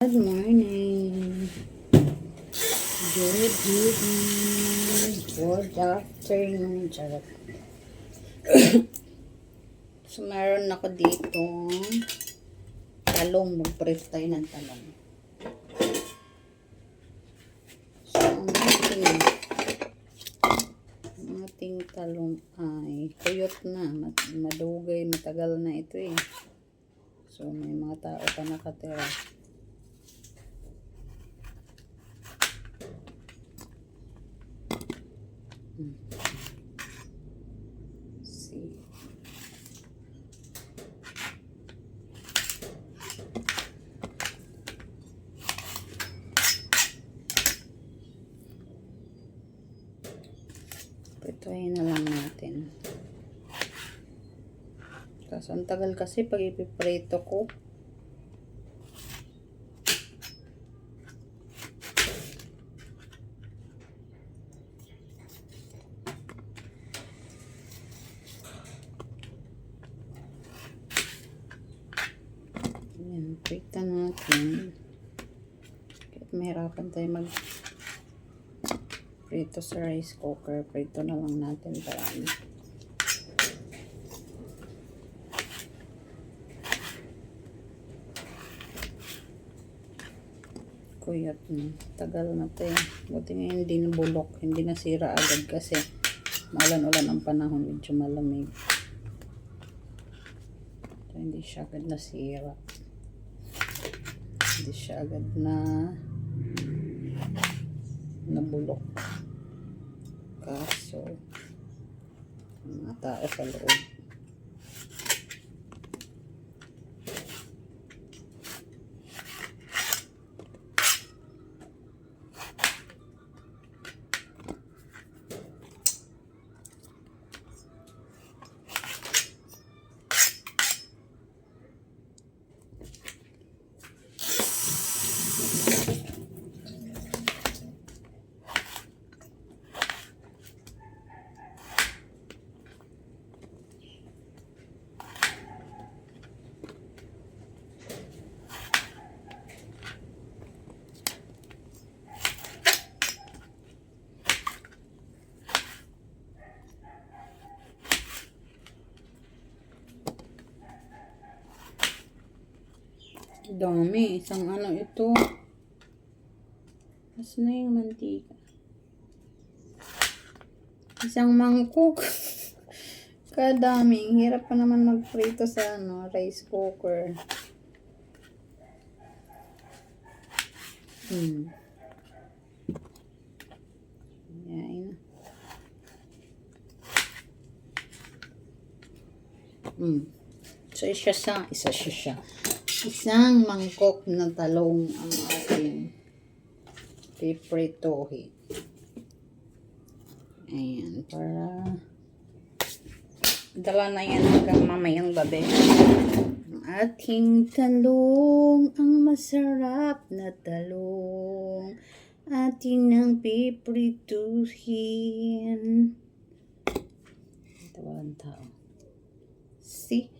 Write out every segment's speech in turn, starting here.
Good morning. Good evening. Good afternoon. Charot. So, meron ako dito talong. Mag-press tayo ng talong. So, ang ating talong ay kuyot na. Madugay. Matagal na ito eh. So, may mga tao pa nakatira. See. Prituhin na lang natin. Tapos, ang tagal kasi pag ipiprito ko. Ayan, prito natin. Kahit mahirapan tayo prito sa rice cooker, prito na lang natin para kuyat na. Tagal na ito eh. Buti nga hindi nabulok, hindi nasira agad kasi maulan-ulan ang panahon, medyo malamig. So, hindi siya agad nasira. Hindi siya agad nabulok. Kaso, mga tao sa loob. Dami. Isang ano ito. Asan na yung mantika? Isang mangkok. Kadami. Hirap pa naman magprito sa rice cooker. Ayan. So, isang mangkok na talong ang ating pipritohin. Ayan, para dala na yan hanggang mamayang gabi. Ang ating talong, ang masarap na talong, ating nang piprituhin. Ito walang tao. See?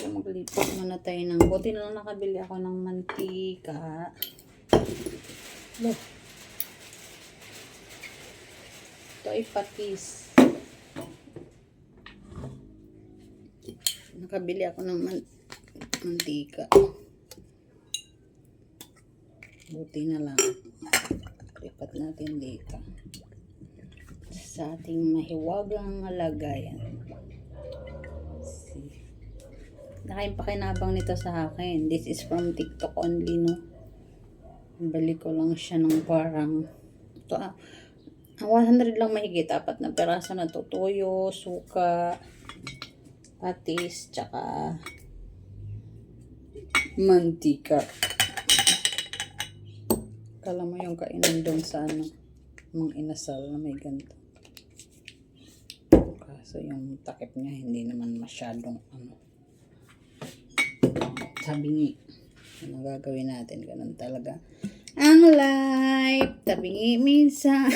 So, maglipat muna tayo ng buti na lang nakabili ako ng mantika. Look. Ito ay patis. Nakabili ako ng mantika. Buti na lang. Lipat natin dito. Sa ating mahiwagang lagayan. Nakapakinabang nito sa akin. This is from TikTok only, no? Balik ko lang siya ng parang ito, 100 lang mahigit, 4 na peraso na to. Toyo, suka, patis, tsaka mantika. Kala mo yung kainan doon sa mga inasal na may ganito. Kaso yung takip niya hindi naman masyadong tabingi. Ano gagawin natin? Ganun talaga ang life. Tabingi minsan.